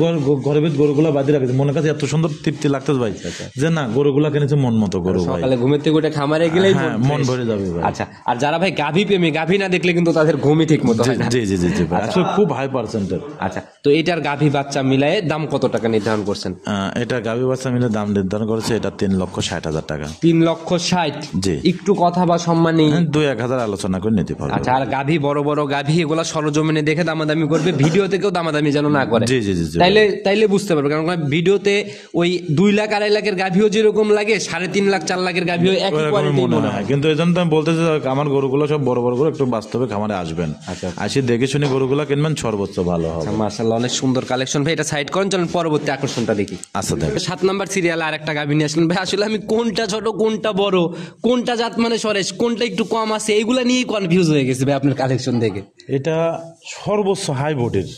ঘরের ভিতর গরুগুলা বাঁধি রাখেছে, মনে কাছে এত সুন্দর তৃপ্তি লাগতেছে ভাই যে না, গরুগুলা কিনেছে মন মতো গরু ভাই। সকালে ঘুমের থেকে উঠে খামারে গেলেই মন ভরে যাবে ভাই। আচ্ছা, আর যারা ভাই গাভী প্রেমী, গাভী না দেখলে কিন্তু তাদের ঘুমই ঠিক মতো হয় না। জি জি জি জি ভাই, আসলে খুব হাই পার্সেন্টের। আচ্ছা, তো এটার গাভী বাচ্চা মিলায়ে দাম কত টাকা নির্ধারণ করছেন? এটা গাভী বাচ্চা মিলে দাম নির্ধারণ করেছে এটা 3,60,000 টাকা। 3,60,000। জি। একটু কথা বা সম্মানী 2-1,000 আলোচনা করে নিতে পারবে। আচ্ছা, আর গাভী বড় বড় গাভী এগুলা সরজমিনে দেখে দামাদামি করবে, ভিডিও থেকেও দামাদামি যেন না করে। জি জি জি। তাইলে বুঝতে পারবে, কারণ ভিডিওতে ওই 2 লাখ 2.5 লাখের গাভীও যেরকম লাগে, 3.5 লাখ 4 লাখের গাভীও একই কোয়ালিটি মনে হয়। কিন্তু এই জন্য আমি বলতেছি আমার গরুগুলো সব বড় বড় করে একটু বাস্তবে খামারে আসবেন। আচ্ছা, আসি দেখে শুনে গরুগুলো কিনবেন, সর্বোচ্চ ভালো হবে। মাশাআল্লাহ, অনেক সুন্দর কালেকশন ভাই। এটা সাইড করেন, চলুন পরবর্তী আকর্ষণটা দেখি। আচ্ছা, দেখ 7 নাম্বার সিরিয়ালে আর একটা গাভী নিয়ে আসলেন ভাই। আসলে আমি কোনটা ছোট কোনটা বড়, কোনটা জাত মানে সরেশ, কোনটা একটু কম আছে, এইগুলা নিয়েই কনফিউজ হয়ে গেছে ভাই আপনার কালেকশন দেখে। এটা সর্বোচ্চ হাই বডির।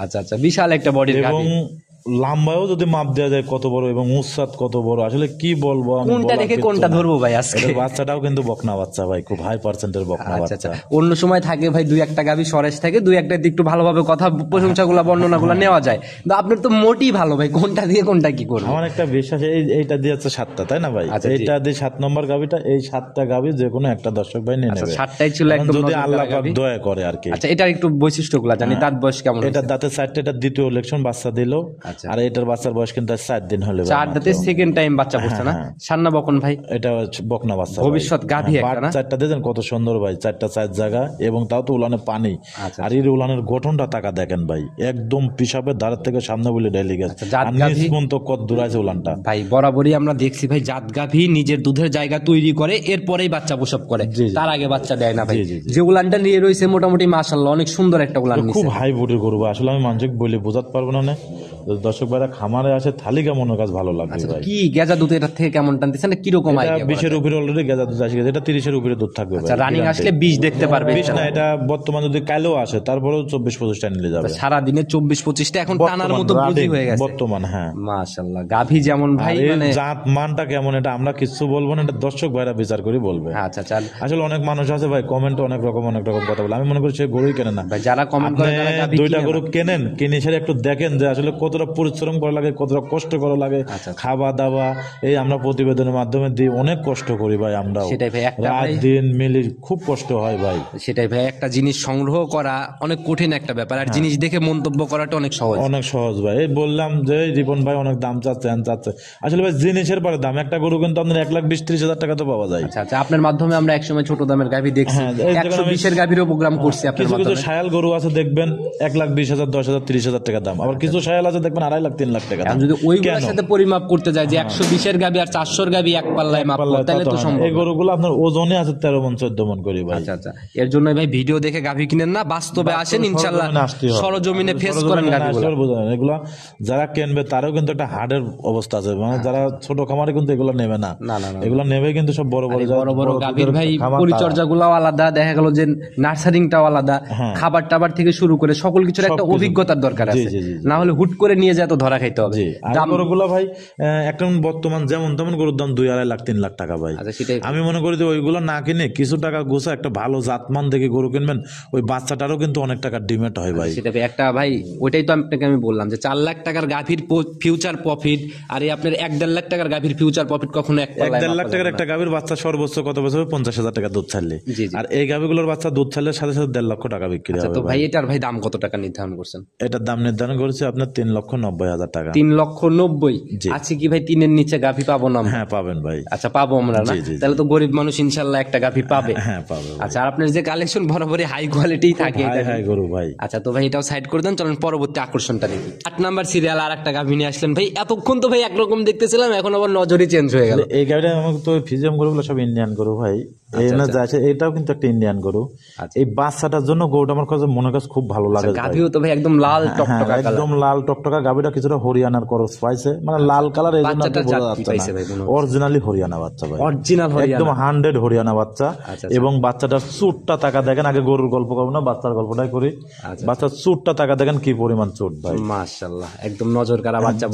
আচ্ছা আচ্ছা, বিশাল একটা বডির এবং গাভী। লাম্বাও যদি মাপ দেওয়া যায় কত বড় এবং উচ্চাত কত বড়, আসলে কি বলবো, কোনটা দেখে কোনটা ধরবো ভাই আজকে? বাচ্চাটাও কিন্তু বকনা বাচ্চা ভাই, খুব হাই পার্সেন্টের বকনা বাচ্চা। অন্য সময় থাকে ভাই 2-1টা গাভী সরেশ থাকে, 2-1টা একটু ভালোভাবে কথা প্রশংসাগুলো বর্ণনাগুলো নেওয়া যায়, কিন্তু আপনার তো মোটেই ভালো ভাই, কোনটা দিয়ে কোনটা কি করবো? আমার একটা বিশ্বাস, এইটা দিয়ে হচ্ছে 7টা, তাই না ভাই? এইটা দিয়ে 7 নম্বর গাভীটা, এই 7টা গাভী যে কোনো একটা দর্শক ভাই নিয়ে নেবে। 7টাই ছিল একদম, যদি আল্লাহ পাক দয়া করে আর কি। আচ্ছা, এটার একটু বৈশিষ্ট্যগুলো জানি। দাঁত বয়স কেমন? এটা দাঁতের 4টা, এটা দ্বিতীয় ইলেকশন বাচ্চা দিল। আর এটার বাচ্চার বয়স কিন্তু 4 দিন হলে 4 দাঁতে সেকেন্ড টাইম বাচ্চা করছে না? সান্না বকন ভাই, এটা হচ্ছে বকনা বাচ্চা, ভবিষ্যৎ গাভী একটা না? চারটা দেখেন কত সুন্দর ভাই, চারটা চার জায়গা, এবং তাও তো উলানে পানি। আর এই উলানের গঠনটা টাকা দেখেন ভাই, একদম পিসাবের ধারের থেকে সামনে বলে ডেলি গেছে, আর নিজ পর্যন্ত কত দূর আছে উলানটা ভাই। বরাবরই আমরা দেখছি ভাই জাত গাভী নিজের দুধের জায়গা তৈরি করে এরপরেই বাচ্চা প্রসব করে, তার আগে বাচ্চা দেয় না ভাই। যে উলানটা নিয়ে রয়েছে মোটামুটি মাশাআল্লাহ অনেক সুন্দর একটা উলান, খুব হাই বুটের গরু। আসলে আমি মানুষকে বলে বোঝাতে পারবো না, দর্শক ভাইরা খামারে আসে থালিকা মনের কাছে ভালো লাগবে ভাই। কি গেজা দুধ এটার থেকে কেমন টানতেছেন, কিরকম আইডিয়া? 20-এর উপরে অলরেডি গেজা দুধ আসে গেছে, এটা 30-এর উপরে দুধ থাকবে ভাই। রানিং আসলে 20 দেখতে পারবে? 20 না, এটা বর্তমান যদি কালেও আসে তারপরেও 24-25টা নিয়ে যাবে। সারা দিনে 24-25টা এখন টানার মতো বুঝি হয়ে গেছে বর্তমান। হ্যাঁ মাশাআল্লাহ, গাভী যেমন ভাই মানে জাত মানটা কেমন এটা আমরা কিছু বলবো না, এটা দর্শক ভাইরা বিচার করে বলবে। আচ্ছা চাল। আসলে অনেক মানুষ আছে ভাই কমেন্ট অনেক রকম কথা বলে, আমি মনে করি সে গরুই কেনে না ভাই। যারা কমেন্ট করে তারা গাভী দুইটা গরু কেনেন, কিনে সেটা একটু দেখেন যে আসলে কতটা পরিশ্রম করা লাগে, কতটা কষ্ট করা লাগে, খাওয়া দাওয়া। এই আমরা প্রতিবেদনের মাধ্যমে দিই, অনেক কষ্ট করি ভাই আমরা, সেটাই ভাই, একটা রাত দিন মিলি খুব কষ্ট হয় ভাই। সেটাই ভাই, একটা জিনিস সংগ্রহ করা অনেক কঠিন একটা ব্যাপার, আর জিনিস দেখে মন্তব্য করাটা অনেক সহজ। অনেক সহজ ভাই। এই বললাম যে রিপন ভাই অনেক দাম চাচ্ছে, আসলে ভাই জিনিসের পরে দাম। একটা গরু কিন্তু আপনার 1,20,000-30,000 টাকা তো পাওয়া যায়। আচ্ছা আপনার মাধ্যমে আমরা একসময় ছোট দামের গাভী দেখছি, 120-এর গাভীরও প্রোগ্রাম করছি। কিছু কিছু শায়াল গরু আছে দেখবেন 1,20,000, 10,000, 30,000 টাকা দাম, আবার কিছু শায়াল আছে দেখবেন 2.5 লাখ 3 লাখ টাকা দাম। যদি ওইগুলোর সাথে পরিমাপ করতে যায় যে 120-এর গাভী আর 400-এর গাভী এক পাল্লায় মাপবো, তাহলে তো সম্ভব। এই গরুগুলো আপনার ওজনে আছে 13 মণ 14 মণ করে ভাই। আচ্ছা এর জন্য ভাই ভিডিও দেখে গাভী কিনেন না, বাস্তবে আসেন, ইনশাআল্লাহ সরজমিনে ফেস করেন গাভীগুলো। এগুলো যারা কিনবে তারও কিন্তু একটা হার্ডের অবস্থা আছে, মানে যারা ছোট খামারে কিন্তু এগুলো নেবে না, এগুলো নেবে কিন্তু সব বড় বড় গাভীর ভাই পরিচর্যাগুলো আলাদা, দেখা গেল যে নার্সারিংটাও আলাদা, খাবার টাবার থেকে শুরু করে সকল কিছুর একটা অভিজ্ঞতার দরকার আছে, না হলে হুট করে নিয়ে যায় তো ধরা খাইতে হবে। গরুগুলো ভাই এখন বর্তমান যেমন তেমন গরুর দাম 2-2.5 লাখ 3 লাখ টাকা ভাই। আমি মনে করি যে ওইগুলো না কিনে কিছু টাকা গোছা একটা ভালো জাতমান দেখে গরু কিনবেন, ওই বাচ্চাটারও কিন্তু অনেক টাকার ডিমান্ড হয় ভাই। সেটা একটা ভাই, ওইটাই তো আপনাকে আমি বললাম যে 4 লাখ টাকার গাভীর ফিউচার প্রফিট, আর এই আপনার 1.5 লাখ টাকার গাভীর ফিউচার প্রফিট কখনো 1.5 লাখ টাকার একটা গাভীর বাচ্চা সর্বোচ্চ কত বছর 50,000 টাকা দুধ ছাড়লে, আর এই গাভীগুলোর বাচ্চা দুধ ছাড়লে সাথে সাথে 1.5 লক্ষ টাকা বিক্রি হবে। তো ভাই এটার ভাই দাম কত টাকা নির্ধারণ করছেন? এটার দাম নির্ধারণ করেছে আপনার 3,90,000 টাকা। 3,90,000 আছে কি ভাই? 3-এর নিচে গাভী পাবো না? হ্যাঁ পাবেন ভাই। আচ্ছা পাবো আমরা না? তাহলে তো গরিব মানুষ ইনশাআল্লাহ একটা গাভী পাবে। হ্যাঁ পাবে। আচ্ছা আর আপনার যে কালেকশন বরাবরই হাই কোয়ালিটি থাকে, হাই গরু ভাই। আচ্ছা তো ভাই এটাও সাইড করে দেন, চলেন পরবর্তী আকর্ষণটা দেখি। 8 নাম্বার সিরিয়াল আর একটা গাভী নিয়ে আসলেন ভাই। এতক্ষণ তো ভাই একরকম দেখতেছিলাম, এখন আবার নজরই চেঞ্জ হয়ে গেল। এই গাভীটা আমাকে তো ফিজিয়াম গরুগুলো সব ইন্ডিয়ান গরু ভাই। এটাও কিন্তু একটা ইন্ডিয়ান গরু। এই বাচ্চাটার জন্য গরুটা আমার কাছে মনে কাছে খুব ভালো লাগে। গাভীও তো ভাই একদম লাল টকটকা, একদম লাল টকটকা। গাভীটা কিছুটা হরিয়ানার ক্রস পাইছে, মানে লাল কালার, এই জন্য বোঝা যাচ্ছে না অরিজিনালি হরিয়ানা বাচ্চা ভাই, অরিজিনাল হরিয়ানা, একদম 100 হরিয়ানা বাচ্চা। এবং বাচ্চাটার চুটটা টাকা দেখেন, আগে গরুর গল্প করবো না, বাচ্চার গল্পটাই করি। বাচ্চার চুটটা টাকা দেখেন কি পরিমাণ চুট ভাই, মাশাআল্লাহ একদম নজর কাড়া বাচ্চা।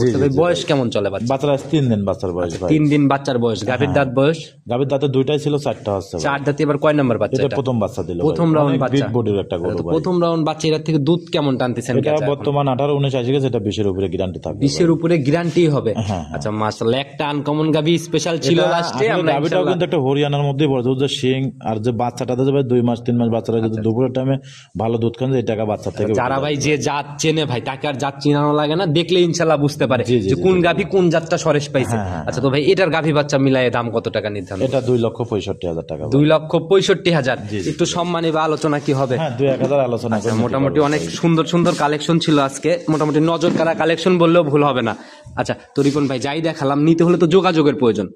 বয়স কেমন চলে বাচ্চার? 3 দিন বাচ্চার বয়স ভাই। 3 দিন বাচ্চার বয়স। গাভীর দাঁত বয়স? গাভীর দাঁতে 2টাই ছিল, 4টা হচ্ছে। 4 দাঁতে এবার কয় নাম্বার বাচ্চা? এটা প্রথম বাচ্চা দিল, প্রথম রাউন্ড বাচ্চা, বিগ বডির একটা গরু ভাই। প্রথম রাউন্ড বাচ্চা। এর থেকে দুধ কেমন টানতেছেন? এটা বর্তমান 18-19 আসে গেছে, এটা 20-এর উপরে গ্যারান্টি থাকবে। 20-এর উপরে গ্যারান্টি হবে। আচ্ছা মাশাআল্লাহ, একটা আনকমন গাভী স্পেশাল ছিল লাস্টে। আমরা গাভীটাও কিন্তু একটা হরিয়ানার মধ্যেই পড়ে, দুধ শিং আর যে বাচ্চাটা ভাই 2 মাস 3 মাস বাচ্চারা যদি দুপুরের টাইমে ভালো দুধ খান, এই টাকা বাচ্চা থেকে। যারা ভাই যে জাত চেনে ভাই, তাকে আর জাত চিনানো লাগে না, দেখলে ইনশাআল্লাহ বুঝতে পারে যে কোন গাভী কোন জাতটা সরেশ পাইছে। আচ্ছা তো ভাই এটার গাভী বাচ্চা মিলায়ে দাম কত টাকা নির্ধারণ? এটা 2,65,000 টাকা। 2,65,000। একটু সম্মানী বা আলোচনা কি হবে? হ্যাঁ 2-1,000 আলোচনা। মোটামুটি অনেক সুন্দর সুন্দর কালেকশন ছিল আজকে, মোটামুটি নজর কাড়া কালেকশন বললেও ভুল হবে না। আচ্ছা তো রিপন ভাই, যাই দেখালাম, নিতে হলে তো যোগাযোগের প্রয়োজন।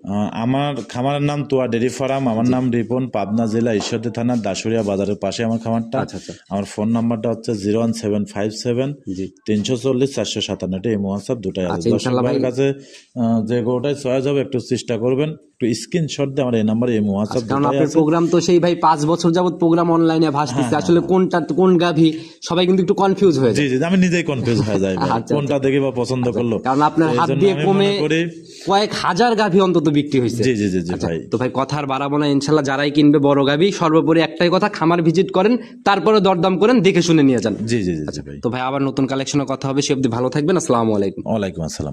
আমার খামারের নাম তোয়া ডেরি ফার্ম, আমার নাম রিপন, পাবনা জেলা ঈশ্বরদী থানা দাসুরিয়া বাজারের পাশে আমার খামারটা। আমার ফোন নাম্বারটা হচ্ছে 01757 340 457। এটা এই হোয়াটসঅ্যাপ দুটাই আছে। দর্শকদের কাছে যে গরুটাই চয়েস হবে একটু চেষ্টা করবেন, একটু স্ক্রিনশট দিয়ে আমার এই নাম্বারে এই হোয়াটসঅ্যাপ দুটাই আছে। কারণ আপনার প্রোগ্রাম তো সেই ভাই 5 বছর যাবত প্রোগ্রাম অনলাইনে ভাসতেছে, আসলে কোনটা কোন গাভী সবাই কিন্তু একটু কনফিউজ হয়ে যায়। জি আমি নিজেই কনফিউজ হয়ে যাই কোনটা দেখে বা পছন্দ করলো, কারণ আপনার হাত দিয়ে কমে কয়েক হাজার গাভী অন্তত বিক্রি হয়েছে। জি ভাই। তো ভাই কথা আর বাড়াবো না, ইনশাআল্লাহ যারাই কিনবে বড় গাভী, সর্বোপরি একটাই কথা, খামার ভিজিট করেন, তারপরে দরদাম করেন, দেখে শুনে নিয়ে যান। জি ভাই। তো ভাই আবার নতুন কালেকশনে কথা হবে, সে অবধি ভালো থাকবেন। আসসালামু আলাইকুম। ওয়ালাইকুম আসসালাম।